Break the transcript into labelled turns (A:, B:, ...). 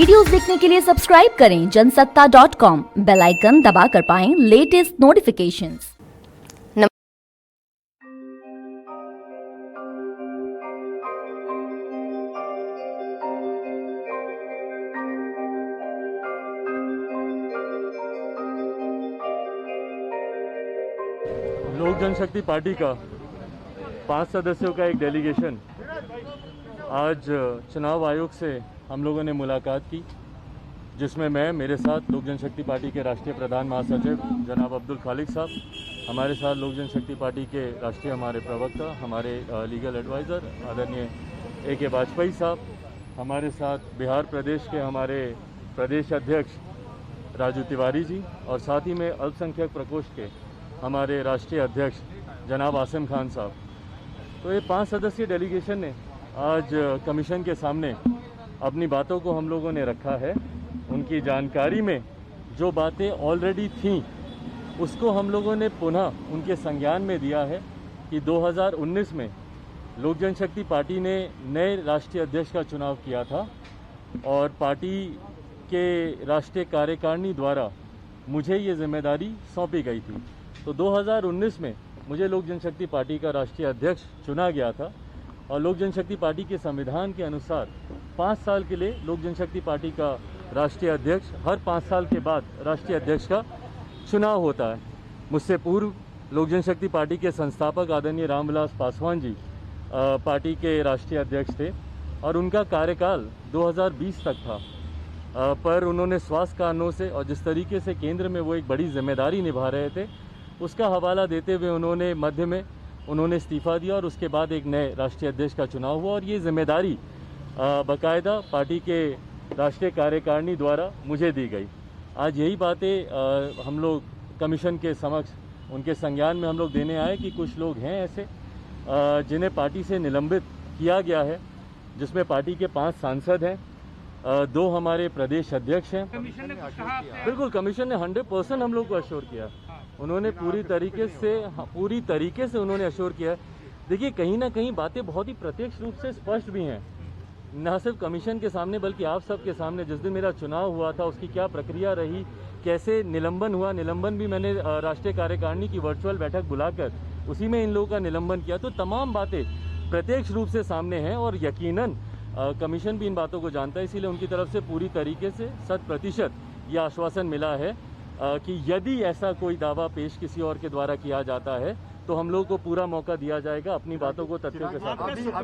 A: Videos देखने के लिए सब्सक्राइब करें जनसत्ता.com, बेल आइकन दबाकर पाएं लेटेस्ट नोटिफिकेशंस।
B: लोक जनशक्ति पार्टी का 5 सदस्यों का एक डेलीगेशन आज चुनाव आयोग से हम लोगों ने मुलाकात की, जिसमें मैं, मेरे साथ लोक जनशक्ति पार्टी के राष्ट्रीय प्रधान महासचिव जनाब अब्दुल खालिक साहब, हमारे साथ लोक जनशक्ति पार्टी के राष्ट्रीय हमारे प्रवक्ता, हमारे लीगल एडवाइज़र आदरणीय A.K. वाजपेयी साहब, हमारे साथ बिहार प्रदेश के हमारे प्रदेश अध्यक्ष राजू तिवारी जी, और साथ ही में अल्पसंख्यक प्रकोष्ठ के हमारे राष्ट्रीय अध्यक्ष जनाब आसिम खान साहब। तो ये 5 सदस्यीय डेलीगेशन ने आज कमीशन के सामने अपनी बातों को हम लोगों ने रखा है। उनकी जानकारी में जो बातें ऑलरेडी थीं उसको हम लोगों ने पुनः उनके संज्ञान में दिया है कि 2019 में लोक जनशक्ति पार्टी ने नए राष्ट्रीय अध्यक्ष का चुनाव किया था और पार्टी के राष्ट्रीय कार्यकारिणी द्वारा मुझे ये जिम्मेदारी सौंपी गई थी। तो 2019 में मुझे लोक जनशक्ति पार्टी का राष्ट्रीय अध्यक्ष चुना गया था और लोक जनशक्ति पार्टी के संविधान के अनुसार 5 साल के लिए लोक जनशक्ति पार्टी का राष्ट्रीय अध्यक्ष, हर 5 साल के बाद राष्ट्रीय अध्यक्ष का चुनाव होता है। मुझसे पूर्व लोक जनशक्ति पार्टी के संस्थापक आदरणीय रामविलास पासवान जी पार्टी के राष्ट्रीय अध्यक्ष थे और उनका कार्यकाल 2020 तक था, पर उन्होंने स्वास्थ्य कारणों से और जिस तरीके से केंद्र में वो एक बड़ी जिम्मेदारी निभा रहे थे उसका हवाला देते हुए उन्होंने मध्य में इस्तीफ़ा दिया और उसके बाद एक नए राष्ट्रीय अध्यक्ष का चुनाव हुआ और ये जिम्मेदारी बाकायदा पार्टी के राष्ट्रीय कार्यकारिणी द्वारा मुझे दी गई। आज यही बातें हम लोग कमीशन के समक्ष उनके संज्ञान में हम लोग देने आए कि कुछ लोग हैं ऐसे जिन्हें पार्टी से निलंबित किया गया है, जिसमें पार्टी के 5 सांसद हैं, 2 हमारे प्रदेश अध्यक्ष हैं। बिल्कुल, कमीशन ने 100% हम लोग को अश्योर किया। उन्होंने पूरी तरीके से उन्होंने अश्योर किया। देखिए, कहीं ना कहीं बातें बहुत ही प्रत्यक्ष रूप से स्पष्ट भी हैं, न सिर्फ कमीशन के सामने बल्कि आप सबके सामने। जिस दिन मेरा चुनाव हुआ था उसकी क्या प्रक्रिया रही, कैसे निलंबन हुआ, निलंबन भी मैंने राष्ट्रीय कार्यकारिणी की वर्चुअल बैठक बुलाकर उसी में इन लोगों का निलंबन किया। तो तमाम बातें प्रत्यक्ष रूप से सामने हैं और यकीनन कमीशन भी इन बातों को जानता है, इसीलिए उनकी तरफ से पूरी तरीके से 100% ये आश्वासन मिला है कि यदि ऐसा कोई दावा पेश किसी और के द्वारा किया जाता है तो हम लोग को पूरा मौका दिया जाएगा अपनी बातों को तथ्यों के साथ।